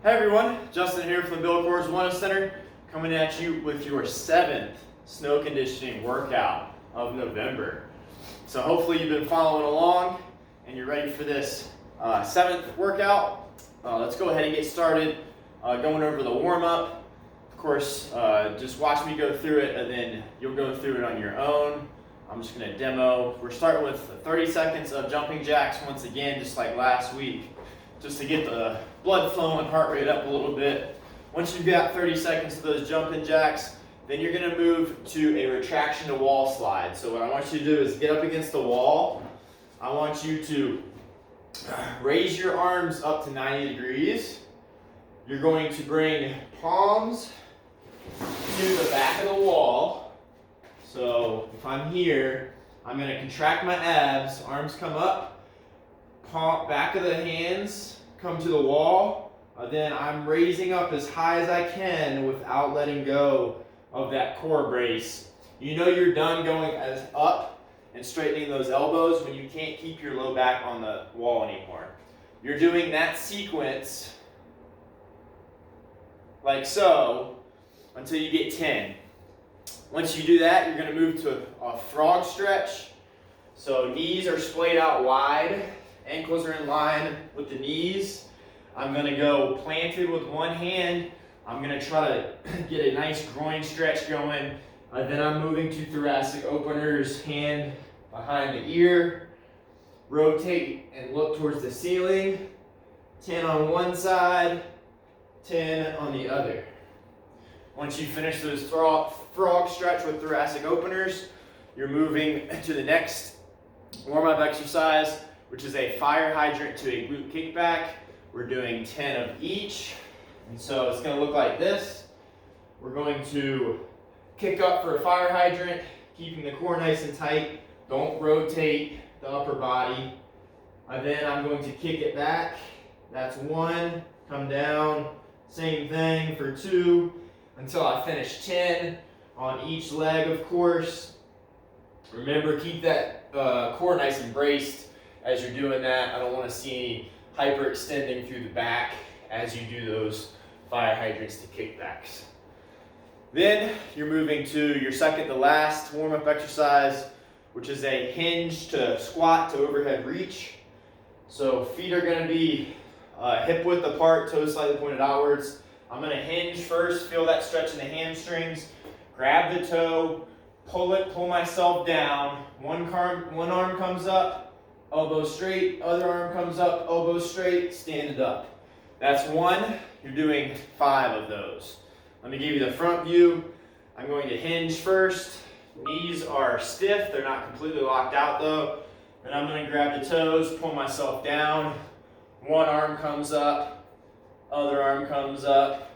Hey everyone, Justin here from the Bill Coors Wellness Center, coming at you with your 7th snow conditioning workout of November. So hopefully you've been following along and you're ready for this 7th workout. Let's go ahead and get started going over the warm-up. Of course, just watch me go through it and then you'll go through it on your own. I'm just going to demo. We're starting with 30 seconds of jumping jacks once again, just like last week, just to get the blood flow and heart rate up a little bit. Once you've got 30 seconds of those jumping jacks, then you're going to move to a retraction to wall slide. So what I want you to do is get up against the wall. I want you to raise your arms up to 90 degrees. You're going to bring palms to the back of the wall. So if I'm here, I'm going to contract my abs, arms come up, palm, back of the hands come to the wall. Then I'm raising up as high as I can without letting go of that core brace. You know you're done going as up and straightening those elbows when you can't keep your low back on the wall anymore. You're doing that sequence like so until you get 10. Once you do that, you're going to move to a frog stretch. So knees are splayed out wide, ankles are in line with the knees. I'm going to go planted with one hand. I'm going to try to get a nice groin stretch going. Then I'm moving to thoracic openers, hand behind the ear. Rotate and look towards the ceiling. 10 on one side, 10 on the other. Once you finish those frog stretch with thoracic openers, you're moving to the next warm-up exercise, which is a fire hydrant to a glute kickback. We're doing 10 of each. And so it's going to look like this. We're going to kick up for a fire hydrant, keeping the core nice and tight. Don't rotate the upper body. And then I'm going to kick it back. That's 1. Come down. Same thing for 2. Until I finish 10 on each leg, of course. Remember, keep that core nice and braced as you're doing that. I don't want to see any hyperextending through the back as you do those fire hydrants to kickbacks. Then you're moving to your second to last warm-up exercise, which is a hinge to squat to overhead reach. So feet are going to be hip width apart, toes slightly pointed outwards. I'm going to hinge first, feel that stretch in the hamstrings, grab the toe, pull myself down. One arm comes up, elbow straight, other arm comes up, elbow straight, stand it up. That's 1. You're doing 5 of those. Let me give you the front view. I'm going to hinge first. Knees are stiff, they're not completely locked out though. And I'm going to grab the toes, pull myself down. One arm comes up. Other arm comes up,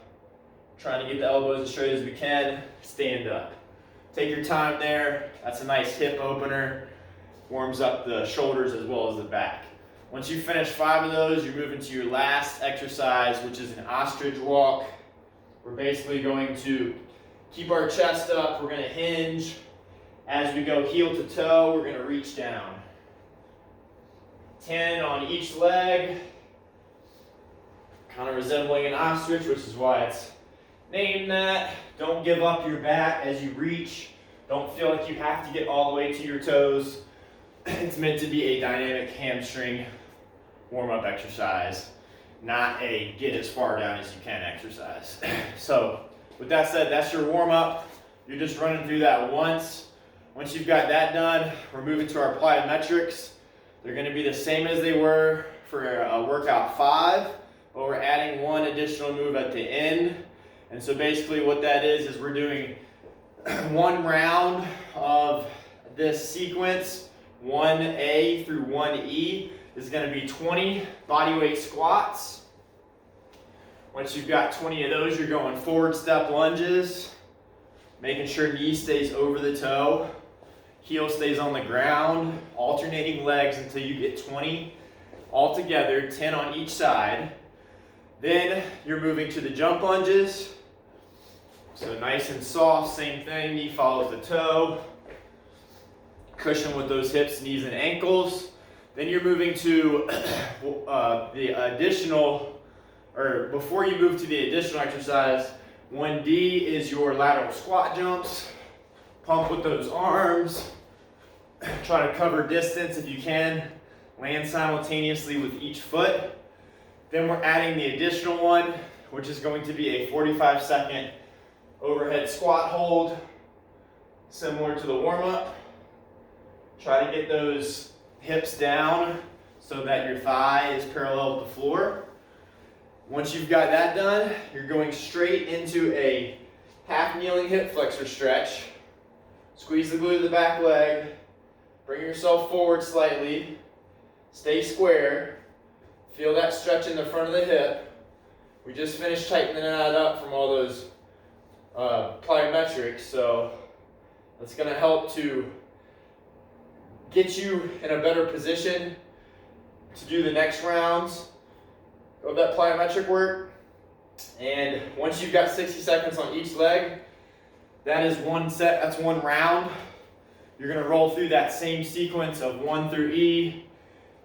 trying to get the elbows as straight as we can, stand up. Take your time there. That's a nice hip opener. Warms up the shoulders as well as the back. Once you finish 5 of those, you're moving to your last exercise, which is an Ostrich Walk. We're basically going to keep our chest up. We're going to hinge. As we go heel to toe, we're going to reach down. 10 on each leg. Kind of resembling an ostrich, which is why it's named that. Don't give up your back as you reach. Don't feel like you have to get all the way to your toes. It's meant to be a dynamic hamstring warm-up exercise, not a get as far down as you can exercise. So with that said, that's your warm-up. You're just running through that once. Once you've got that done, we're moving to our plyometrics. They're going to be the same as they were for workout 5. But we're adding 1 additional move at the end. And so basically what that is we're doing 1 round of this sequence, 1A through 1E. This is going to be 20 bodyweight squats. Once you've got 20 of those, you're going forward step lunges, making sure knee stays over the toe, heel stays on the ground, alternating legs until you get 20 all together, 10 on each side. Then you're moving to the jump lunges. So nice and soft, same thing, knee follows the toe. Cushion with those hips, knees, and ankles. Then you're moving to the additional or before you move to the additional exercise, 1D is your lateral squat jumps. Pump with those arms. Try to cover distance if you can. Land simultaneously with each foot. Then we're adding the additional one, which is going to be a 45-second overhead squat hold, similar to the warm-up. Try to get those hips down so that your thigh is parallel with the floor. Once you've got that done, you're going straight into a half kneeling hip flexor stretch. Squeeze the glute of the back leg. Bring yourself forward slightly. Stay square. Feel that stretch in the front of the hip. We just finished tightening that up from all those plyometrics, so that's going to help to get you in a better position to do the next rounds of that plyometric work. And once you've got 60 seconds on each leg, that is one set, that's one round. You're going to roll through that same sequence of 1 through E,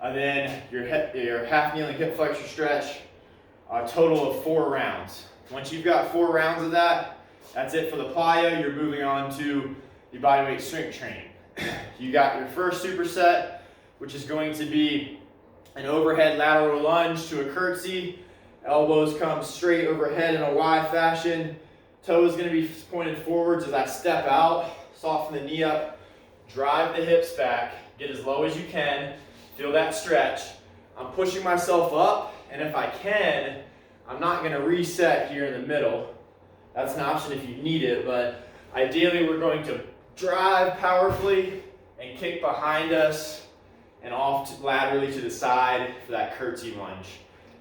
and then your half kneeling hip flexor stretch, a total of 4 rounds. Once you've got 4 rounds of that, that's it for the plyo. You're moving on to the bodyweight strength training. You got your first superset, which is going to be an overhead lateral lunge to a curtsy. Elbows come straight overhead in a Y fashion. Toes going to be pointed forwards as I step out. Soften the knee up. Drive the hips back. Get as low as you can. Feel that stretch. I'm pushing myself up, and if I can, I'm not going to reset here in the middle. That's an option if you need it, but ideally we're going to drive powerfully and kick behind us and off laterally to the side for that curtsy lunge.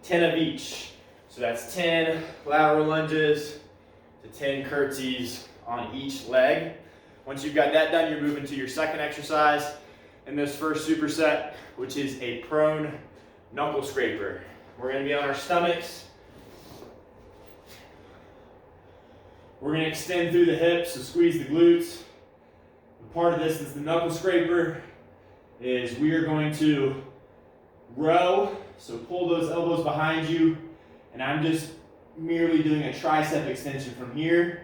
10 of each. So that's 10 lateral lunges to 10 curtsies on each leg. Once you've got that done, you're moving to your second exercise in this first superset, which is a prone knuckle scraper. We're going to be on our stomachs. We're going to extend through the hips, so squeeze the glutes. Part of this is the knuckle scraper, is we are going to row, so pull those elbows behind you, and I'm just merely doing a tricep extension from here.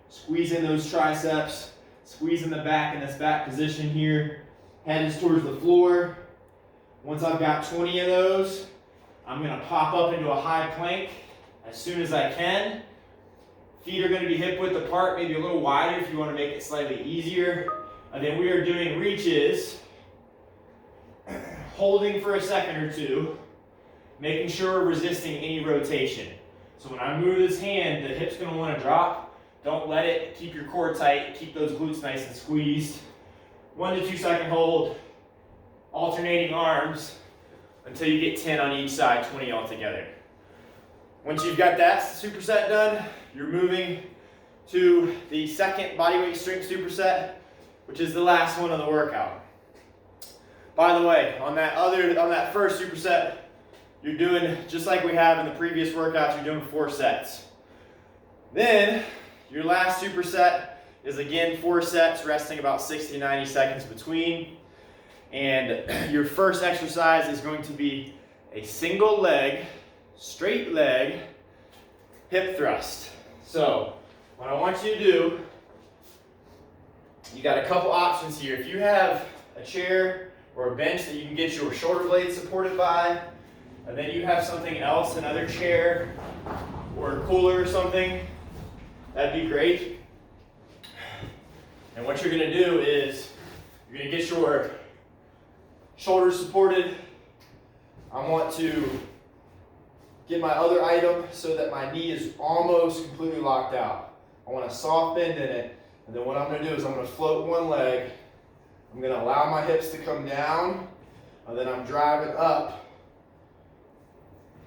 Squeeze in those triceps, squeeze in the back in this back position here. Head is towards the floor. Once I've got 20 of those, I'm going to pop up into a high plank as soon as I can. Feet are going to be hip width apart, maybe a little wider if you want to make it slightly easier. And then we are doing reaches, holding for a second or two, making sure we're resisting any rotation. So when I move this hand, the hip's going to want to drop. Don't let it. Keep your core tight. Keep those glutes nice and squeezed. 1 to 2 second hold, alternating arms until you get 10 on each side, 20 altogether. Once you've got that superset done, you're moving to the second bodyweight strength superset, which is the last one of the workout. By the way, on that first superset, you're doing just like we have in the previous workouts, you're doing 4 sets. Then your last superset is again 4 sets, resting about 60 to 90 seconds between. And your first exercise is going to be a single leg, straight leg, hip thrust. So what I want you to do, you got a couple options here. If you have a chair or a bench that you can get your shoulder blades supported by, and then you have something else, another chair or a cooler or something, that'd be great. And what you're going to do is you're going to get your shoulders supported. I want to get my other item so that my knee is almost completely locked out. I want a soft bend in it. And then what I'm going to do is I'm going to float one leg. I'm going to allow my hips to come down. And then I'm driving up,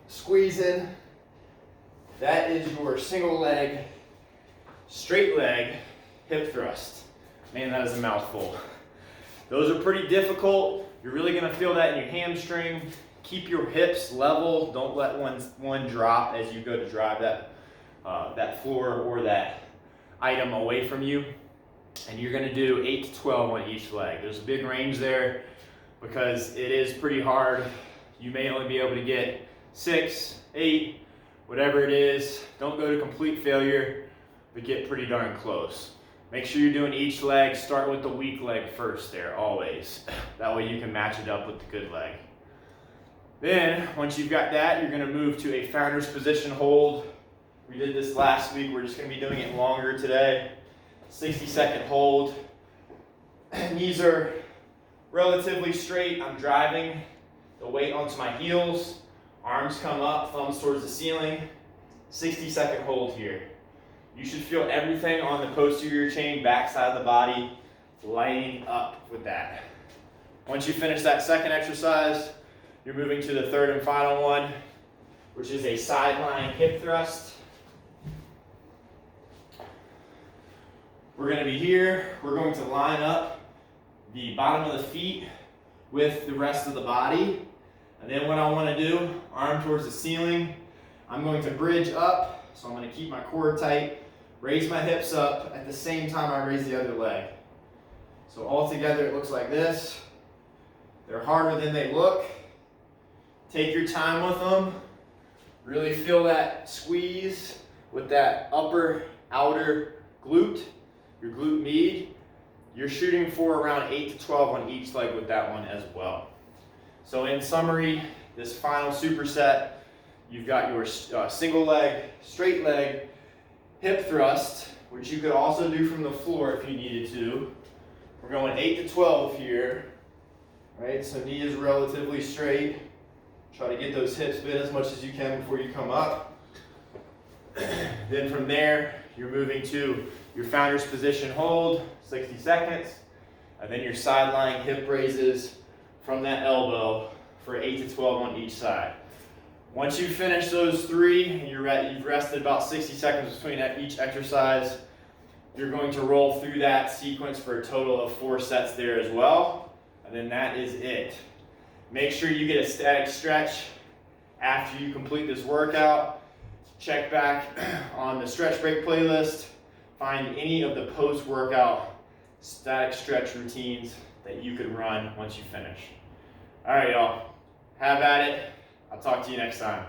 squeezing. That is your single leg, straight leg, hip thrust. Man, that is a mouthful. Those are pretty difficult. You're really going to feel that in your hamstring. Keep your hips level. Don't let one drop as you go to drive that floor or that item away from you. And you're going to do 8 to 12 on each leg. There's a big range there because it is pretty hard. You may only be able to get 6, 8, whatever it is. Don't go to complete failure, but get pretty darn close. Make sure you're doing each leg. Start with the weak leg first there, always. That way you can match it up with the good leg. Then, once you've got that, you're gonna move to a founder's position hold. We did this last week. We're just gonna be doing it longer today. 60-second hold. Knees are relatively straight. I'm driving the weight onto my heels. Arms come up, thumbs towards the ceiling. 60-second hold here. You should feel everything on the posterior chain, backside of the body, lighting up with that. Once you finish that second exercise, you're moving to the third and final one, which is a sideline hip thrust. We're going to be here. We're going to line up the bottom of the feet with the rest of the body. And then what I want to do, arm towards the ceiling, I'm going to bridge up. So I'm going to keep my core tight, raise my hips up at the same time I raise the other leg. So all together it looks like this. They're harder than they look. Take your time with them. Really feel that squeeze with that upper outer glute, your glute med. You're shooting for around 8 to 12 on each leg with that one as well. So in summary, this final superset, you've got your single leg, straight leg, hip thrust, which you could also do from the floor if you needed to. We're going 8 to 12 here, right? So knee is relatively straight. Try to get those hips bent as much as you can before you come up. Then from there, you're moving to your founder's position hold, 60 seconds, and then your sideline hip raises from that elbow for 8 to 12 on each side. Once you finish those three, and you've rested about 60 seconds between each exercise, you're going to roll through that sequence for a total of 4 sets there as well, and then that is it. Make sure you get a static stretch after you complete this workout. Check back on the stretch break playlist. Find any of the post-workout static stretch routines that you could run once you finish. All right, y'all. Have at it. I'll talk to you next time.